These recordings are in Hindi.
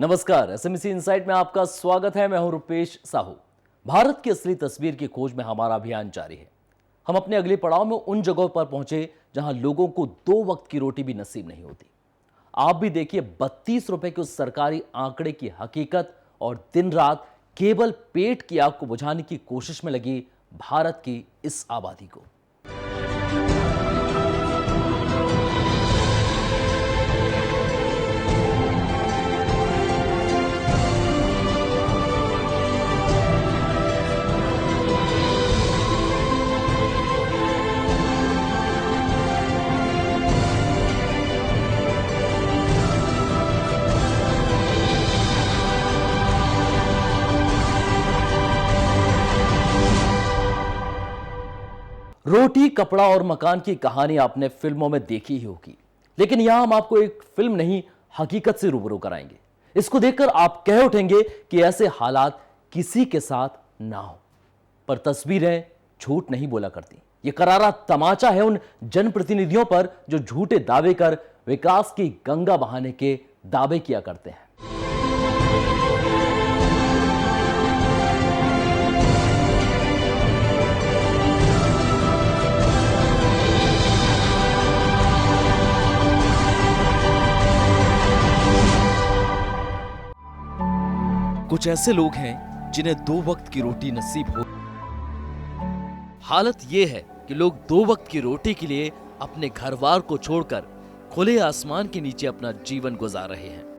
नमस्कार, एसएमसी इनसाइट में आपका स्वागत है। मैं हूं रुपेश साहू। भारत की असली तस्वीर की खोज में हमारा अभियान जारी है। हम अपने अगले पड़ाव में उन जगहों पर पहुंचे जहां लोगों को 2 वक्त की रोटी भी नसीब नहीं होती। आप भी देखिए 32 रुपए के उस सरकारी आंकड़े की हकीकत और दिन रात केवल पेट की आग को बुझाने की कोशिश में लगी भारत की इस आबादी को। रोटी, कपड़ा और मकान की कहानी आपने फिल्मों में देखी ही होगी, लेकिन यहां हम आपको एक फिल्म नहीं, हकीकत से रूबरू कराएंगे। इसको देखकर आप कह उठेंगे कि ऐसे हालात किसी के साथ ना हो। पर तस्वीरें झूठ नहीं बोला करती। यह करारा तमाचा है उन जनप्रतिनिधियों पर जो झूठे दावे कर विकास की गंगा बहाने के दावे किया करते हैं। कुछ ऐसे लोग हैं जिन्हें 2 वक्त की रोटी नसीब हो। हालत यह है कि लोग 2 वक्त की रोटी के लिए अपने घरवार को छोड़कर खुले आसमान के नीचे अपना जीवन गुजार रहे हैं।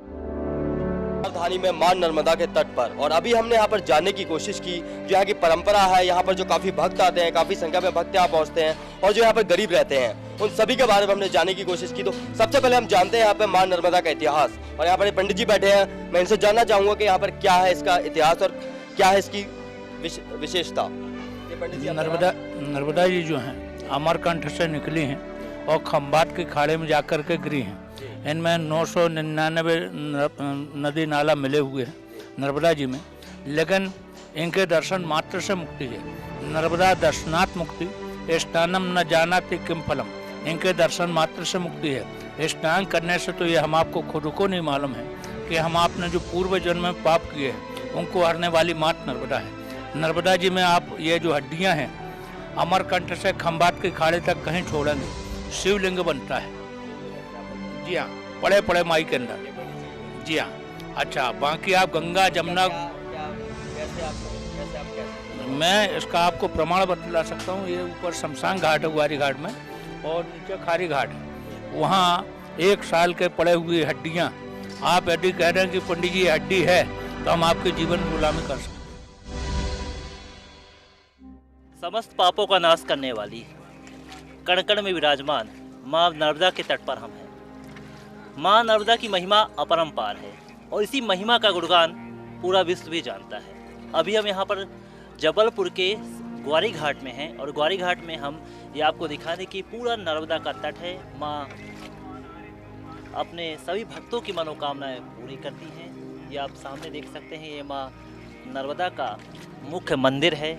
राजधानी में मां नर्मदा के तट पर, और अभी हमने यहाँ पर जानने की कोशिश की जो यहाँ की परंपरा है। यहाँ पर जो काफी भक्त आते हैं, काफी संख्या में भक्त यहाँ पहुँचते हैं और जो यहाँ पर गरीब रहते हैं, उन सभी के बारे में हमने जानने की कोशिश की। तो सबसे पहले हम जानते हैं यहाँ पे मां नर्मदा का इतिहास। और यहाँ पर पंडित जी बैठे हैं, मैं इनसे जानना चाहूंगा कि यहाँ पर क्या है इसका इतिहास और क्या है इसकी विशेषता। नर्मदा जी जो हैं अमरकंठ से निकली हैं और खंभात के खाड़े में जाकर के गिरी हैं। इनमें 999 नदी नाला मिले हुए हैं नर्मदा जी में, लेकिन इनके दर्शन मात्र से मुक्ति है। नर्मदा दर्शनात् मुक्ति, स्नानम न जानाति किम फलम। इनके दर्शन मात्र से मुक्ति है। स्नान करने से तो ये हम आपको खुद को नहीं मालूम है कि हम आपने जो पूर्व जन्म में पाप किए हैं उनको हरने वाली मात नर्मदा है। नर्मदा जी में आप ये जो हड्डियां हैं अमरकंठ से खंभात के खाड़े तक कहीं छोड़ेंगे, शिवलिंग बनता है। जी हाँ, पड़े पड़े माई के अंदर। जी हाँ। अच्छा, बाकी आप गंगा जमुना, मैं इसका आपको प्रमाण बतला सकता हूँ। ये ऊपर शमशान घाट है ग्वारी घाट में, और नीचे खारी घाट है। वहाँ 1 साल के पड़े हुए हड्डियाँ, आप यदि कह रहे हैं कि पंडित जी हड्डी है तो हम आपके जीवन गुलामी कर सकते। समस्त पापों का नाश करने वाली, कण कण में विराजमान माँ नर्मदा के तट पर हम हैं। माँ नर्मदा की महिमा अपरंपार है और इसी महिमा का गुणगान पूरा विश्व भी जानता है। अभी हम यहाँ पर जबलपुर के ग्वारी घाट में हैं और ग्वारी घाट में हम ये आपको दिखा दें कि पूरा नर्मदा का तट है। माँ अपने सभी भक्तों की मनोकामनाएं पूरी करती हैं। ये आप सामने देख सकते हैं, ये माँ नर्मदा का मुख्य मंदिर है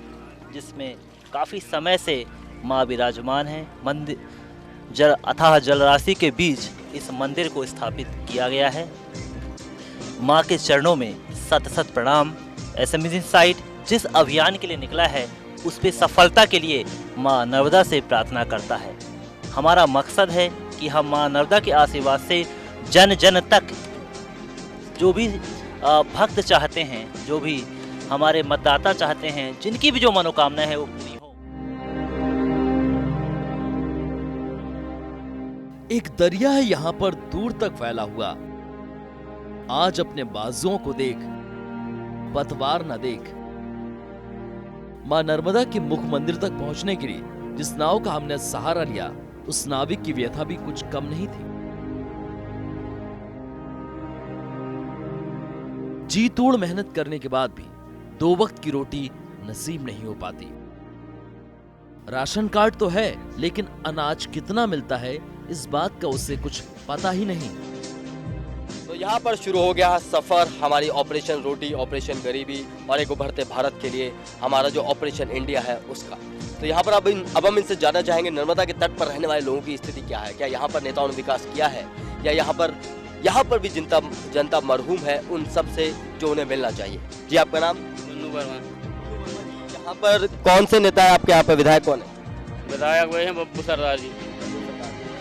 जिसमें काफ़ी समय से माँ विराजमान है। मंदिर अथाह जलराशि के बीच इस मंदिर को स्थापित किया गया है। माँ के चरणों में सत सत प्रणाम। एसएमसी इनसाइट जिस अभियान के लिए निकला है उस पे सफलता के लिए माँ नर्मदा से प्रार्थना करता है। हमारा मकसद है कि हम माँ नर्मदा के आशीर्वाद से जन जन तक जो भी भक्त चाहते हैं, जो भी हमारे मतदाता चाहते हैं, जिनकी भी जो मनोकामना है वो पूरी हो। एक दरिया है यहां पर दूर तक फैला हुआ। आज अपने बाजुओं को देख, पतवार न देख। मां नर्मदा के मुख मंदिर तक पहुंचने के लिए जिस नाव का हमने सहारा लिया, उस नाविक की व्यथा भी कुछ कम नहीं थी। जी तोड़ मेहनत करने के बाद भी 2 वक्त की रोटी नसीब नहीं हो पाती। राशन कार्ड तो है, लेकिन अनाज कितना मिलता है इस बात का उससे कुछ पता ही नहीं। तो यहाँ पर शुरू हो गया सफर हमारी ऑपरेशन रोटी, ऑपरेशन गरीबी और एक उभरते भारत के लिए हमारा जो ऑपरेशन इंडिया है उसका। तो यहाँ पर अब हम इनसे जानना चाहेंगे नर्मदा के तट पर रहने वाले लोगों की स्थिति क्या है। क्या यहाँ पर नेताओं ने विकास किया है, या यहाँ पर यहाँ पर भी जनता जनता मरहूम है उन सब से जो उन्हें मिलना चाहिए। जी आपका नाम? यहाँ पर कौन से नेता है आपके? यहाँ पर विधायक कौन है? विधायक वही हैं बब्बू सरदार जी।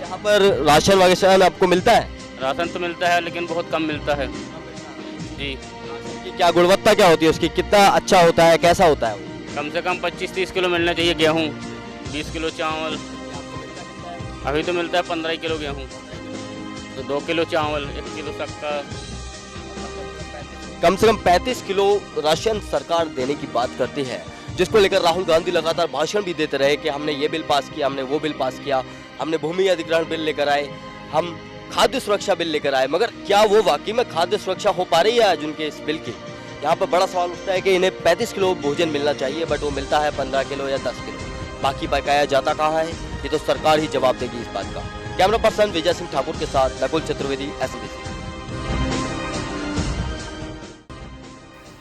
यहाँ पर राशन वगैरह आपको मिलता है? राशन तो मिलता है लेकिन बहुत कम मिलता है जी। कि क्या गुणवत्ता क्या होती है उसकी, कितना अच्छा होता है, कैसा होता है वो? कम से कम 25-30 किलो मिलना चाहिए गेहूँ, 20 किलो चावल। अभी तो मिलता है 15 किलो गेहूँ, तो 2 किलो चावल, 1 किलो शक्कर। कम से कम 35 किलो राशन सरकार देने की बात करती है, जिसको लेकर राहुल गांधी लगातार भाषण भी देते रहे कि हमने ये बिल पास किया, हमने वो बिल पास किया, हमने भूमि अधिग्रहण बिल लेकर आए, हम खाद्य सुरक्षा बिल लेकर आए। मगर क्या वो वाकई में खाद्य सुरक्षा हो पा रही है आज उनके इस बिल की? यहाँ पर बड़ा सवाल उठता है कि इन्हें 35 किलो भोजन मिलना चाहिए बट वो मिलता है 15 किलो या 10 किलो। बाकी बकाया जाता कहाँ है, ये तो सरकार ही जवाब देगी इस बात का। कैमरा पर्सन विजय सिंह ठाकुर के साथ नकुल चतुर्वेदी, SMBC।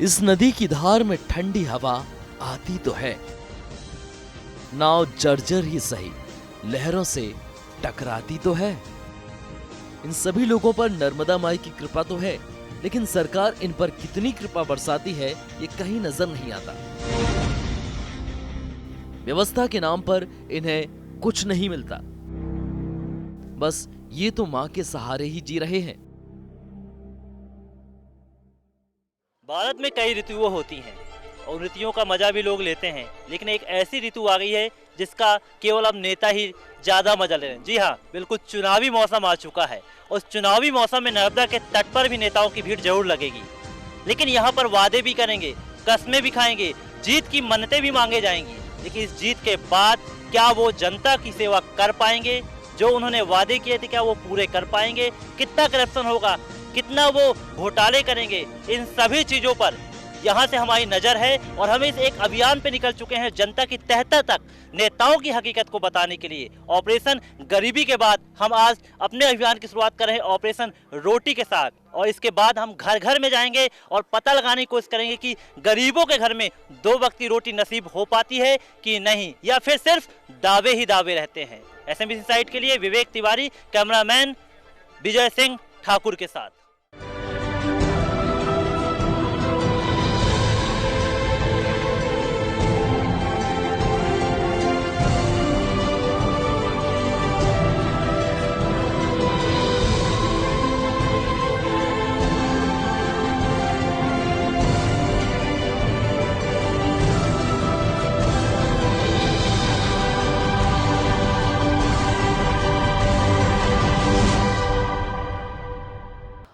इस नदी की धार में ठंडी हवा आती तो है, नाव जर्जर ही सही लहरों से टकराती तो है। इन सभी लोगों पर नर्मदा माई की कृपा तो है, लेकिन सरकार इन पर कितनी कृपा बरसाती है ये कहीं नजर नहीं आता। व्यवस्था के नाम पर इन्हें कुछ नहीं मिलता, बस ये तो मां के सहारे ही जी रहे हैं। भारत में कई ऋतुएं होती हैं और ऋतुओं का मजा भी लोग लेते हैं, लेकिन एक ऐसी ऋतु आ गई है जिसका केवल अब नेता ही ज्यादा मजा ले रहे हैं। जी हाँ, बिल्कुल चुनावी मौसम आ चुका है। उस चुनावी मौसम में नर्मदा के तट पर भी नेताओं की भीड़ जरूर लगेगी, लेकिन यहाँ पर वादे भी करेंगे, कस्में भी खाएंगे, जीत की मन्नतें भी मांगे जाएंगी। लेकिन इस जीत के बाद क्या वो जनता की सेवा कर पाएंगे? जो उन्होंने वादे किए थे क्या वो पूरे कर पाएंगे? कितना करप्शन होगा, कितना वो घोटाले करेंगे, इन सभी चीजों पर यहाँ से हमारी नजर है। और हम इस एक अभियान पे निकल चुके हैं जनता की तह तह तक नेताओं की हकीकत को बताने के लिए। ऑपरेशन गरीबी के बाद हम आज अपने अभियान की शुरुआत कर रहे हैं ऑपरेशन रोटी के साथ, और इसके बाद हम घर घर में जाएंगे और पता लगाने की कोशिश करेंगे कि गरीबों के घर में 2 वक्त की रोटी नसीब हो पाती है कि नहीं, या फिर सिर्फ दावे ही दावे रहते हैं। SMBC साइट के लिए विवेक तिवारी, कैमरामैन विजय सिंह ठाकुर के साथ।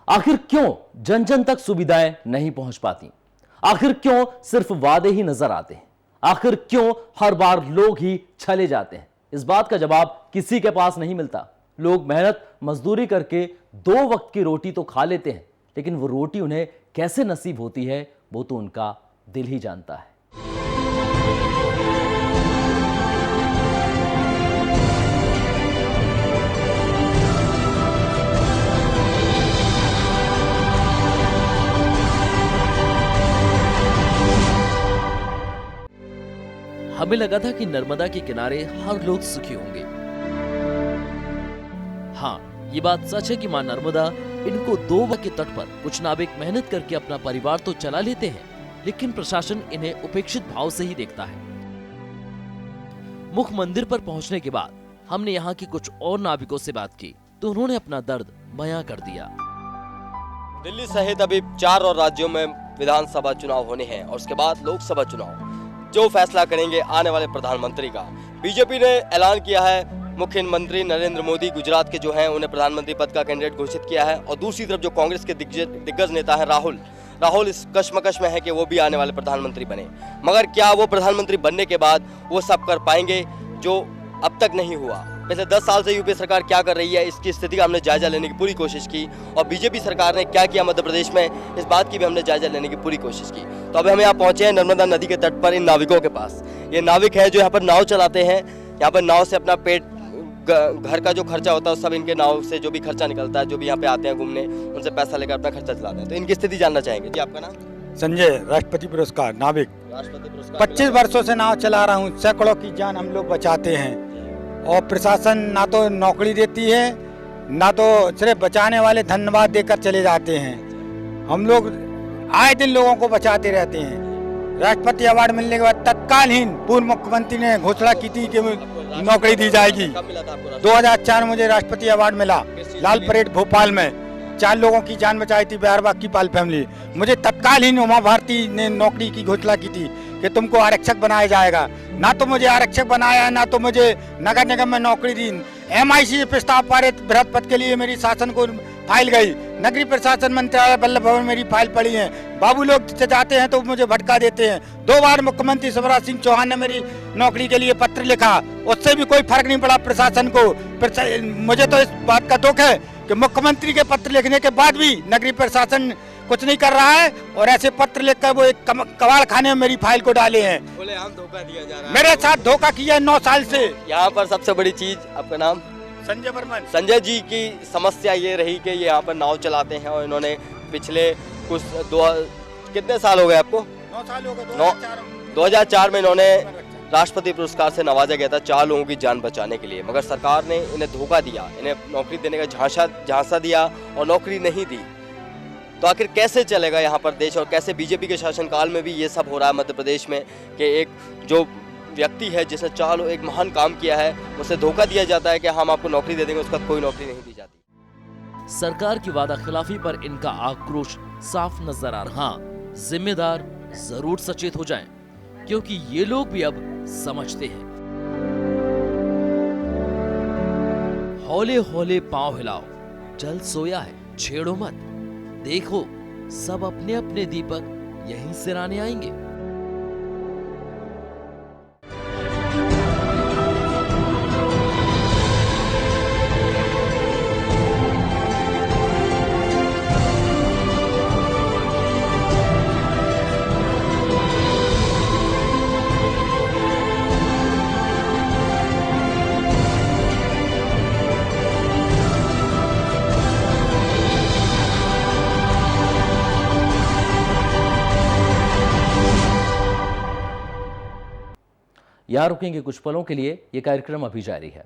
आखिर क्यों जन जन तक सुविधाएं नहीं पहुंच पाती? आखिर क्यों सिर्फ वादे ही नजर आते हैं? आखिर क्यों हर बार लोग ही छले जाते हैं? इस बात का जवाब किसी के पास नहीं मिलता। लोग मेहनत मजदूरी करके 2 वक्त की रोटी तो खा लेते हैं, लेकिन वो रोटी उन्हें कैसे नसीब होती है वो तो उनका दिल ही जानता है। हमें लगा था कि नर्मदा के किनारे हर लोग सुखी होंगे। हाँ, ये बात सच है कि मां नर्मदा इनको 2 वक्त के तट पर कुछ नाविक मेहनत करके अपना परिवार तो चला लेते हैं, लेकिन प्रशासन इन्हें उपेक्षित भाव से ही देखता है। मुख्य मंदिर पर पहुंचने के बाद हमने यहाँ की कुछ और नाविकों से बात की तो उन्होंने अपना दर्द बयां कर दिया। दिल्ली सहित अभी 4 और राज्यों में विधानसभा चुनाव होने हैं और उसके बाद लोकसभा चुनाव, जो फैसला करेंगे आने वाले प्रधानमंत्री का। बीजेपी ने ऐलान किया है, मुख्यमंत्री नरेंद्र मोदी गुजरात के जो हैं उन्हें प्रधानमंत्री पद का कैंडिडेट घोषित किया है, और दूसरी तरफ जो कांग्रेस के दिग्गज नेता है राहुल इस कश्मकश में है कि वो भी आने वाले प्रधानमंत्री बने। मगर क्या वो प्रधानमंत्री बनने के बाद वो सब कर पाएंगे जो अब तक नहीं हुआ? पिछले 10 साल से यूपी सरकार क्या कर रही है, इसकी स्थिति का हमने जायजा लेने की पूरी कोशिश की, और बीजेपी सरकार ने क्या किया मध्य प्रदेश में, इस बात की भी हमने जायजा लेने की पूरी कोशिश की। तो अभी हम यहाँ पहुंचे हैं नर्मदा नदी के तट पर इन नाविकों के पास। ये नाविक है जो यहाँ पर नाव चलाते हैं, यहाँ पर नाव से अपना पेट घर का जो खर्चा होता है सब इनके नाव से जो भी खर्चा निकलता है, जो भी यहाँ पे आते हैं घूमने उनसे पैसा लेकर अपना खर्चा चलाते हैं। तो इनकी स्थिति जानना चाहेंगे। जी आपका नाम? संजय, राष्ट्रपति पुरस्कार नाविक। राष्ट्रपति पुरस्कार 25 वर्षों से नाव चला रहा हूँ, सैकड़ों की जान हम लोग बचाते हैं, और प्रशासन ना तो नौकरी देती है ना तो सिर्फ बचाने वाले धन्यवाद देकर चले जाते हैं। हम लोग आए दिन लोगों को बचाते रहते हैं। राष्ट्रपति अवार्ड मिलने के बाद तत्कालीन पूर्व मुख्यमंत्री ने घोषणा की थी कि नौकरी दी जाएगी। कब मिला था आपको? 2004 में मुझे राष्ट्रपति अवार्ड मिला, लाल परेड भोपाल में। 4 लोगों की जान बचाई थी, बिहारबाग की पाल फैमिली। मुझे तत्कालीन उमा भारती ने नौकरी की घोषणा की थी कि तुमको आरक्षक बनाया जाएगा। ना तो मुझे आरक्षक बनाया, ना तो मुझे नगर निगम में नौकरी दी। MIC प्रस्ताव पारित बृहद पद के लिए मेरी शासन को फाइल गई। नगरीय प्रशासन मंत्रालय वल्लभ भवन मेरी फाइल पड़ी है। बाबू लोग जाते हैं तो मुझे भटका देते हैं। 2 बार मुख्यमंत्री शिवराज सिंह चौहान ने मेरी नौकरी के लिए पत्र लिखा, उससे भी कोई फर्क नहीं पड़ा प्रशासन को। मुझे तो इस बात का दुख है कि मुख्यमंत्री के पत्र लिखने के बाद भी नगरीय प्रशासन कुछ नहीं कर रहा है और ऐसे पत्र लिखकर वो एक कबाड़ खाने में मेरी फाइल को डाले हैं। खुलेआम धोखा दिया जा रहा है। मेरे साथ धोखा किया है 9 साल से। यहाँ पर सबसे बड़ी चीज, आपका नाम? संजय बर्मन। संजय जी की समस्या ये रही कि ये यहाँ पर नाव चलाते हैं और इन्होंने पिछले कुछ कितने साल हो गए आपको? 9 साल हो गए। 2004 में इन्होंने राष्ट्रपति पुरस्कार से नवाजा गया था 4 लोगों की जान बचाने के लिए, मगर सरकार ने इन्हें धोखा दिया, इन्हें नौकरी देने का झांसा दिया और नौकरी नहीं दी। तो आखिर कैसे चलेगा यहाँ पर देश, और कैसे बीजेपी के शासनकाल में भी ये सब हो रहा है मध्य प्रदेश में कि एक जो व्यक्ति है जिसने 4 एक महान काम किया है, उसे धोखा दिया जाता है कि हम आपको नौकरी दे देंगे, उसके बाद कोई नौकरी नहीं दी जाती। सरकार की वादा खिलाफी पर इनका आक्रोश साफ नजर आ रहा। जिम्मेदार जरूर सचेत हो जाएं, क्योंकि ये लोग भी अब समझते हैं। हौले हौले पांव हिलाओ, जल सोया है छेड़ो मत। देखो सब अपने अपने दीपक यहीं सिराने आएंगे। यहाँ रुकेंगे कुछ पलों के लिए, ये कार्यक्रम अभी जारी है।